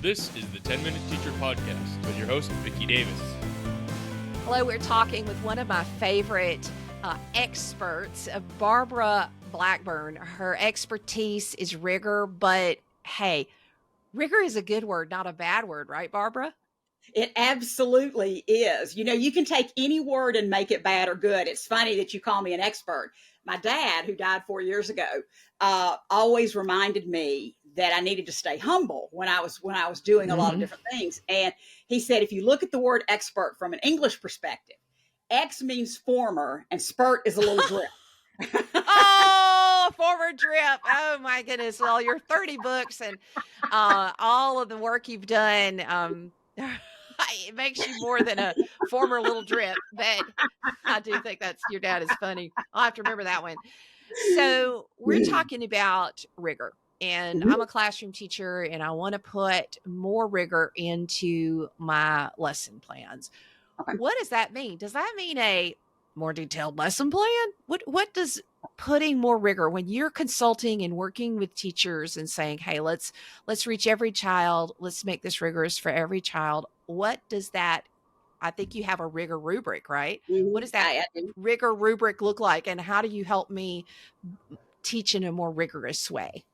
This is the 10-Minute Teacher Podcast with your host, Vicki Davis. Hello, we're talking with one of my favorite experts, Barbara Blackburn. Her expertise is rigor, but hey, rigor is a good word, not a bad word, right, Barbara? It absolutely is. You know, you can take any word and make it bad or good. It's funny that you call me an expert. My dad, who died 4 years ago, always reminded me that I needed to stay humble when I was doing a lot of different things. And he said, if you look at the word expert from an English perspective, X means former and spurt is a little drip. Oh, former drip. Oh my goodness. Well, your 30 books and all of the work you've done, it makes you more than a former little drip, but I do think your dad is funny. I'll have to remember that one. So we're talking about rigor, and I'm a classroom teacher and I want to put more rigor into my lesson plans. Okay. What does that mean? Does that mean a more detailed lesson plan? What does putting more rigor, when you're consulting and working with teachers and saying, hey, let's reach every child, let's make this rigorous for every child, what does that, I think you have a rigor rubric, right? What does that rigor rubric look like, and how do you help me teach in a more rigorous way?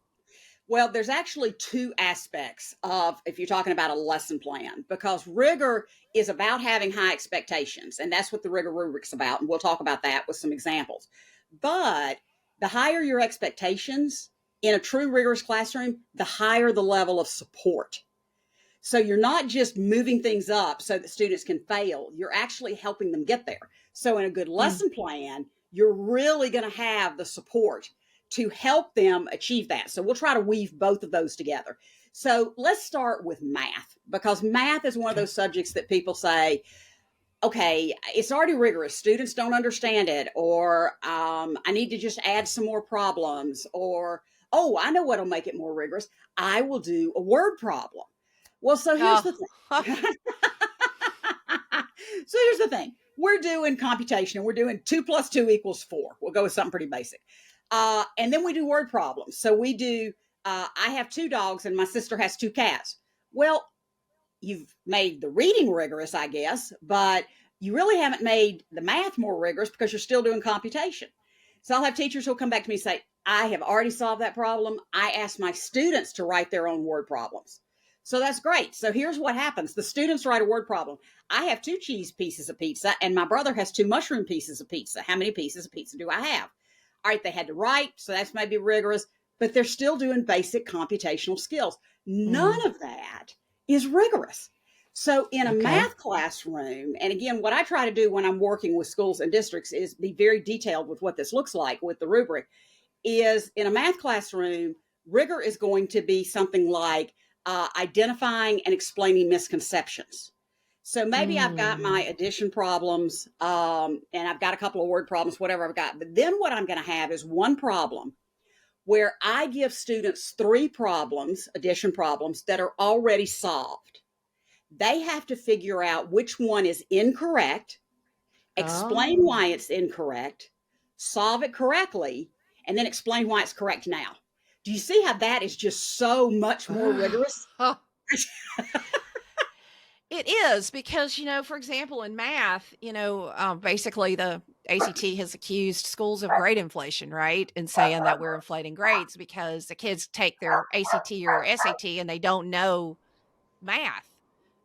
Well, there's actually two aspects of, if you're talking about a lesson plan, because rigor is about having high expectations, and that's what the rigor rubric's about, and we'll talk about that with some examples. But the higher your expectations in a true rigorous classroom, the higher the level of support. So you're not just moving things up so that students can fail, you're actually helping them get there. So in a good lesson plan, you're really going to have the support to help them achieve that. So we'll try to weave both of those together. So let's start with math, because math is one of those subjects that people say, okay, it's already rigorous, students don't understand it, or I need to just add some more problems, or, oh, I know what'll make it more rigorous. I will do a word problem. Well, so here's the thing. Here's the thing. We're doing computation, and we're doing 2 + 2 = 4. We'll go with something pretty basic. And then we do word problems. So we do, I have 2 dogs and my sister has 2 cats. Well, you've made the reading rigorous, I guess, but you really haven't made the math more rigorous because you're still doing computation. So I'll have teachers who'll come back to me and say, I have already solved that problem. I asked my students to write their own word problems. So that's great. So here's what happens. The students write a word problem. I have 2 cheese pieces of pizza and my brother has 2 mushroom pieces of pizza. How many pieces of pizza do I have? All right, they had to write, so that's maybe rigorous, but they're still doing basic computational skills. None of that is rigorous. So in a math classroom, and again, what I try to do when I'm working with schools and districts is be very detailed with what this looks like with the rubric, is in a math classroom, rigor is going to be something like identifying and explaining misconceptions. So maybe I've got my addition problems and I've got a couple of word problems, whatever I've got. But then what I'm going to have is one problem where I give students 3 problems, addition problems, that are already solved. They have to figure out which one is incorrect, explain why it's incorrect, solve it correctly, and then explain why it's correct now. Do you see how that is just so much more rigorous? It is, because, for example, in math, basically the ACT has accused schools of grade inflation, right? And saying that we're inflating grades because the kids take their ACT or SAT and they don't know math,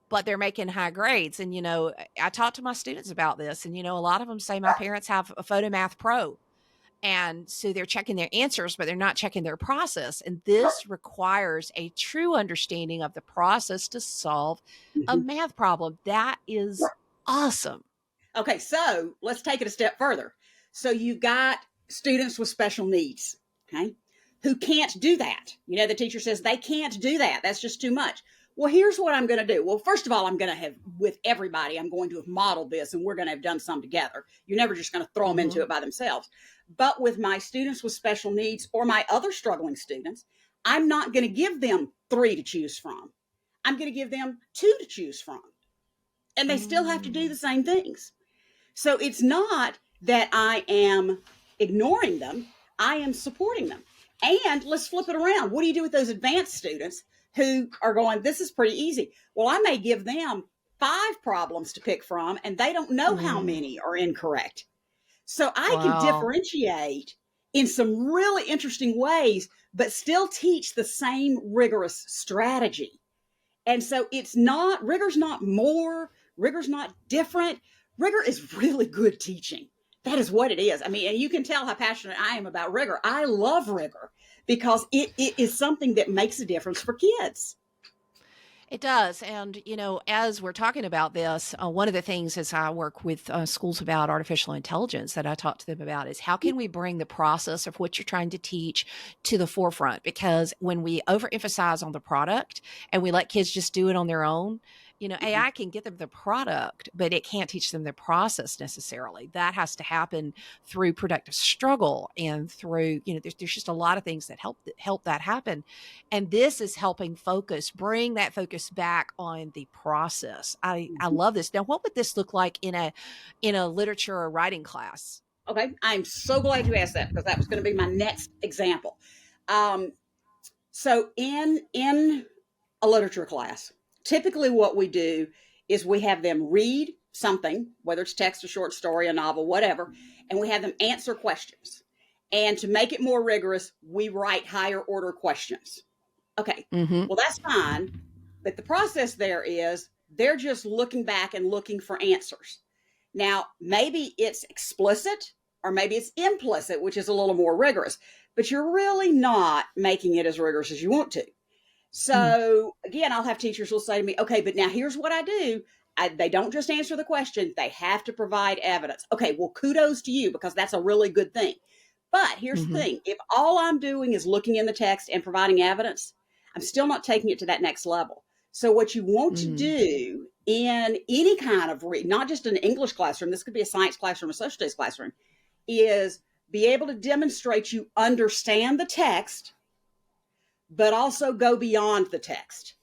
but they're making high grades. And, I talk to my students about this, and, a lot of them say my parents have a PhotoMath Pro. And so they're checking their answers, but they're not checking their process. And this requires a true understanding of the process to solve a math problem. That is awesome. Okay, so let's take it a step further. So you've got students with special needs, okay, who can't do that. The teacher says they can't do that. That's just too much. Well, here's what I'm going to do. Well, first of all, I'm going to have, with everybody, I'm going to have modeled this, and we're going to have done some together. You're never just going to throw them into it by themselves. But with my students with special needs or my other struggling students, I'm not going to give them 3 to choose from. I'm going to give them 2 to choose from. And they still have to do the same things. So it's not that I am ignoring them. I am supporting them. And let's flip it around. What do you do with those advanced students who are going, this is pretty easy. Well, I may give them 5 problems to pick from, and they don't know how many are incorrect. So I can Wow. differentiate in some really interesting ways, but still teach the same rigorous strategy. And so rigor's not more, rigor's not different. Rigor is really good teaching. That is what it is. I mean, and you can tell how passionate I am about rigor. I love rigor because it is something that makes a difference for kids. It does. And, as we're talking about this, one of the things as I work with schools about artificial intelligence that I talk to them about is how can we bring the process of what you're trying to teach to the forefront? Because when we overemphasize on the product and we let kids just do it on their own, AI can get them the product, but it can't teach them the process necessarily. That has to happen through productive struggle and through, there's just a lot of things that help that happen. And this is helping bring that focus back on the process. I love this. Now, what would this look like in a literature or writing class? Okay, I'm so glad you asked that because that was going to be my next example. So in a literature class, typically what we do is we have them read something, whether it's text, a short story, a novel, whatever, and we have them answer questions. And to make it more rigorous, we write higher order questions. Okay, well, that's fine. But the process there is they're just looking back and looking for answers. Now, maybe it's explicit or maybe it's implicit, which is a little more rigorous, but you're really not making it as rigorous as you want to. So again, I'll have teachers will say to me, okay, but now here's what I do. They don't just answer the question. They have to provide evidence. Okay, well, kudos to you because that's a really good thing. But here's the thing. If all I'm doing is looking in the text and providing evidence, I'm still not taking it to that next level. So what you want to do in any kind of not just an English classroom, this could be a science classroom, a social studies classroom, is be able to demonstrate you understand the text, but also go beyond the text.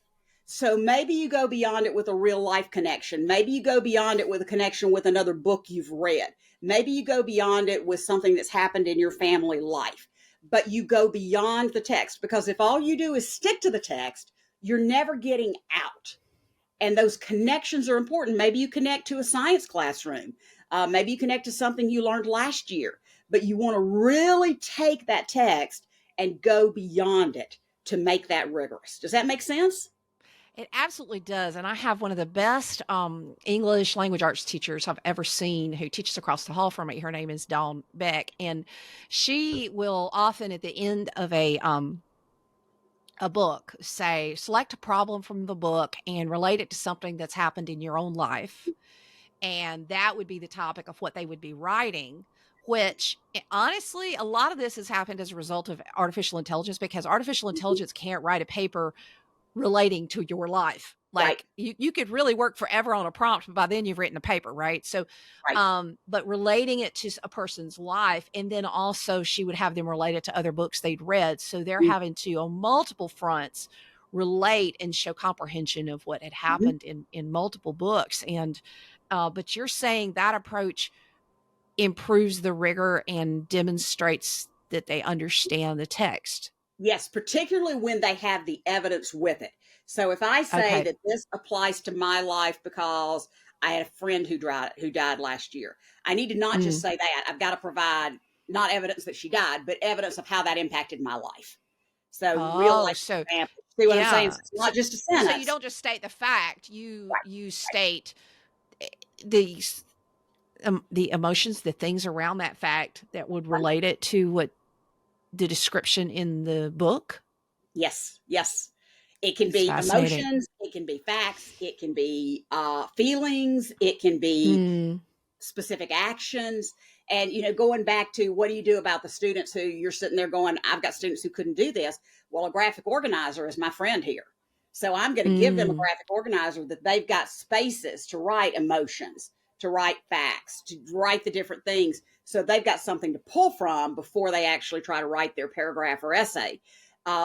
So maybe you go beyond it with a real life connection. Maybe you go beyond it with a connection with another book you've read. Maybe you go beyond it with something that's happened in your family life, but you go beyond the text because if all you do is stick to the text, you're never getting out. And those connections are important. Maybe you connect to a science classroom. Maybe you connect to something you learned last year, but you want to really take that text and go beyond it to make that rigorous. Does that make sense? It absolutely does. And I have one of the best English language arts teachers I've ever seen who teaches across the hall from me. Her name is Dawn Beck. And she will often at the end of a book say, select a problem from the book and relate it to something that's happened in your own life. And that would be the topic of what they would be writing, which honestly, a lot of this has happened as a result of artificial intelligence because artificial intelligence can't write a paper relating to your life. Right. Like you could really work forever on a prompt, but by then you've written a paper, right? So, Right. but relating it to a person's life, and then also she would have them relate it to other books they'd read. So they're having to, on multiple fronts, relate and show comprehension of what had happened in multiple books. And, but you're saying that approach improves the rigor and demonstrates that they understand the text. Yes, particularly when they have the evidence with it. So if I say Okay. that this applies to my life because I had a friend who died last year, I need to not just say that. I've got to provide not evidence that she died, but evidence of how that impacted my life. So real Oh, life so example. See what I'm saying? yeah. So it's not just a So you sentence. don't just state the fact, you Right. you state the the emotions, the things around that fact that would Right. relate it to what the description in the book. Yes. Yes. It can It's be fascinating. emotions. It can be facts. It can be feelings. It can be Mm, specific actions. And going back to what do you do about the students who you're sitting there going, I've got students who couldn't do this. Well, a graphic organizer is my friend here, so I'm going to give them a mm. graphic organizer that they've got spaces to write emotions, to write facts, to write the different things, so they've got something to pull from before they actually try to write their paragraph or essay.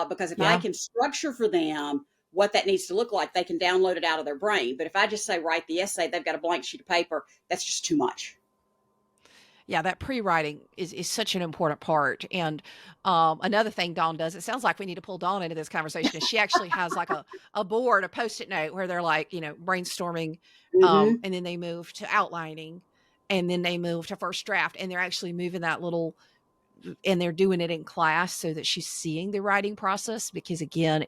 Because if I Yeah. can structure for them what that needs to look like, they can download it out of their brain. But if I just say write the essay, they've got a blank sheet of paper, that's just too much. Yeah, that pre-writing is such an important part. And another thing Dawn does, it sounds like we need to pull Dawn into this conversation, is she actually has like a board, a Post-it note where they're like, brainstorming, Mm-hmm. and then they move to outlining, and then they move to first draft, and they're actually moving that little, and they're doing it in class so that she's seeing the writing process. Because again,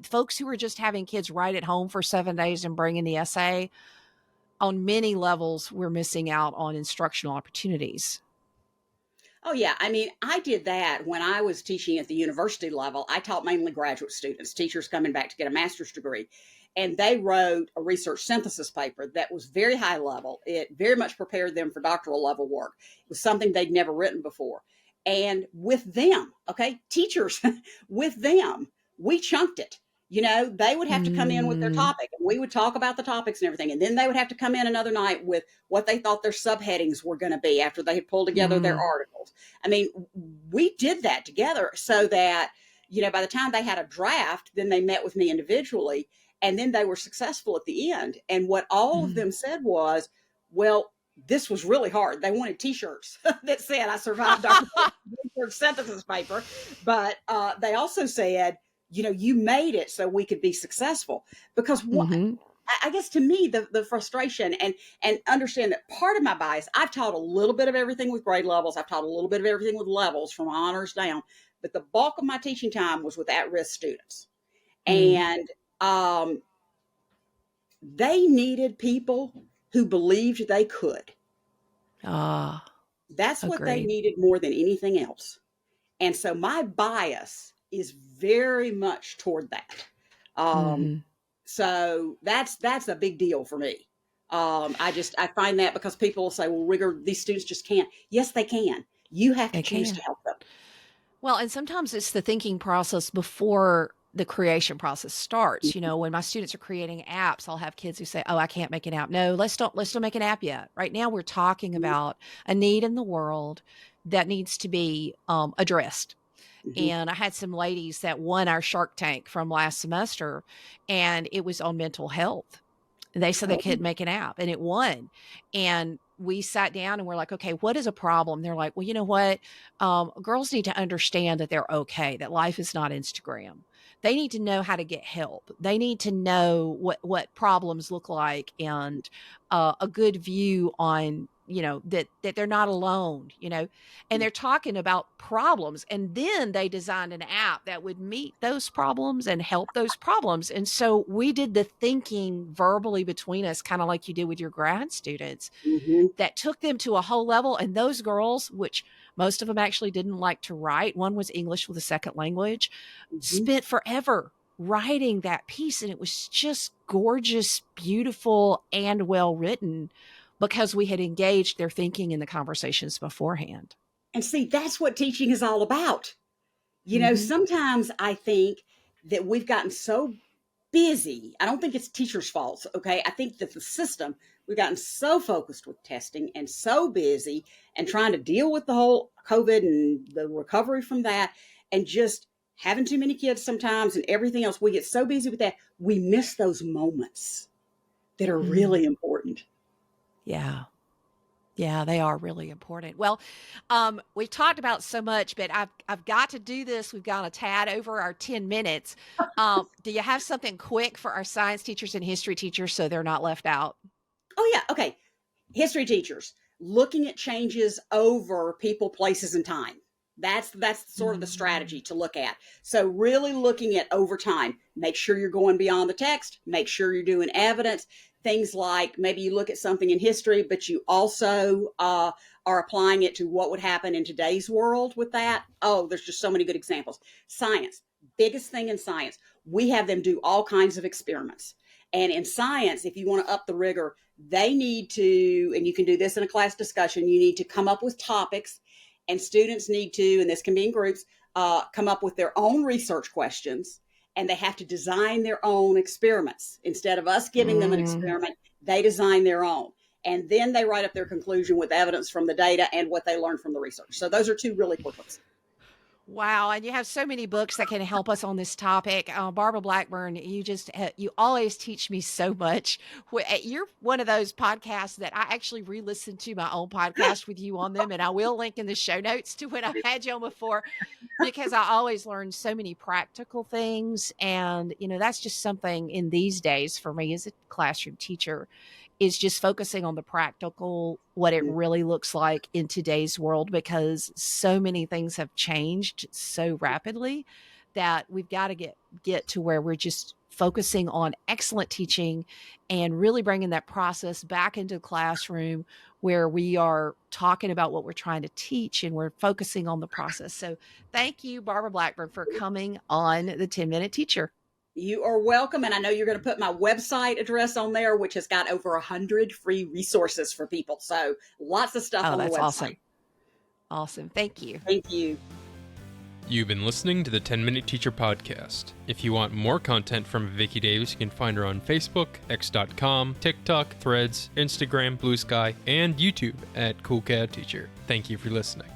folks who are just having kids write at home for 7 days and bring in the essay, on many levels, we're missing out on instructional opportunities. Oh, yeah. I mean, I did that when I was teaching at the university level. I taught mainly graduate students, teachers coming back to get a master's degree. And they wrote a research synthesis paper that was very high level. It very much prepared them for doctoral level work. It was something they'd never written before. And with them, okay, teachers, with them, we chunked it. They would have to come in with their Mm, topic, and we would talk about the topics and everything. And then they would have to come in another night with what they thought their subheadings were going to be after they had pulled together their mm, articles. I mean, we did that together so that, by the time they had a draft, then they met with me individually, and then they were successful at the end. And what all of mm. them said was, well, this was really hard. They wanted T-shirts that said, I survived our research synthesis paper. But they also said, you made it so we could be successful. Because Mhm. I guess to me, the frustration and understand that part of my bias, I've taught a little bit of everything with grade levels. I've taught a little bit of everything with levels from honors down. But the bulk of my teaching time was with at-risk students. Mm. And they needed people who believed they could. Ah, That's what they agreed. needed more than anything else. And so my bias is very much toward that. Um, Mhm. so that's a big deal for me. I find that because people will say, well, Rigor, these students just can't. Yes, they can. You have to They choose to can. help them. Well, and sometimes it's the thinking process before the creation process starts. When my students are creating apps, I'll have kids who say, "Oh, I can't make an app." No, let's don't make an app yet. Right now, we're talking Mhm, about a need in the world that needs to be addressed. mhm, And I had some ladies that won our Shark Tank from last semester, and it was on mental health. They said they oh, could make an app, and it won. And we sat down and we're like, okay, what is a problem? They're like, well, you know what? Girls need to understand that they're okay, that life is not Instagram. They need to know how to get help. They need to know what problems look like, and a good view on, that they're not alone, and they're talking about problems. And then they designed an app that would meet those problems and help those problems. And so we did the thinking verbally between us, kind of like you did with your grad students, mhm, that took them to a whole level. And those girls, which most of them actually didn't like to write, one was English with a second language, mhm. spent forever writing that piece. And it was just gorgeous, beautiful, and well written, because we had engaged their thinking in the conversations beforehand. And see, that's what teaching is all about. Hmm. Sometimes I think that we've gotten so busy. I don't think it's teachers' faults. Okay. I think that the system, we've gotten so focused with testing and so busy and trying to deal with the whole COVID and the recovery from that, and just having too many kids sometimes and everything else. We get so busy with that, we miss those moments that are Mm. really important. Yeah. Yeah, they are really important. Well, we've talked about so much, but I've got to do this. We've gone a tad over our 10 minutes. Do you have something quick for our science teachers and history teachers so they're not left out? Oh, yeah. Okay. History teachers looking at changes over people, places, and time. That's sort of the strategy Mm. to look at. So really looking at over time. Make sure you're going beyond the text. Make sure you're doing evidence. Things like maybe you look at something in history, but you also are applying it to what would happen in today's world with that. Oh, there's just so many good examples. Science, biggest thing in science, we have them do all kinds of experiments. And in science, if you want to up the rigor, they need to, and you can do this in a class discussion, you need to come up with topics, and students need to, and this can be in groups, come up with their own research questions, and they have to design their own experiments. Instead of us giving them an Mm. experiment, they design their own. And then they write up their conclusion with evidence from the data and what they learned from the research. So those are two really quick ones. Wow, and you have so many books that can help us on this topic. Barbara Blackburn, you always teach me so much. You're one of those podcasts that I actually re-listen to my own podcast with you on them, and I will link in the show notes to when I've had you on before, because I always learn so many practical things. And that's just something in these days for me as a classroom teacher, is just focusing on the practical, what it really looks like in today's world, because so many things have changed so rapidly that we've got to get to where we're just focusing on excellent teaching and really bringing that process back into the classroom, where we are talking about what we're trying to teach and we're focusing on the process. So thank you, Barbara Blackburn, for coming on the 10-Minute Teacher. You are welcome. And I know you're going to put my website address on there, which has got over 100 free resources for people. So lots of stuff on the website. Awesome. Awesome. Thank you. Thank you. You've been listening to the 10-Minute Teacher Podcast. If you want more content from Vicki Davis, you can find her on Facebook, x.com, TikTok, Threads, Instagram, Blue Sky, and YouTube at Cool Cat Teacher. Thank you for listening.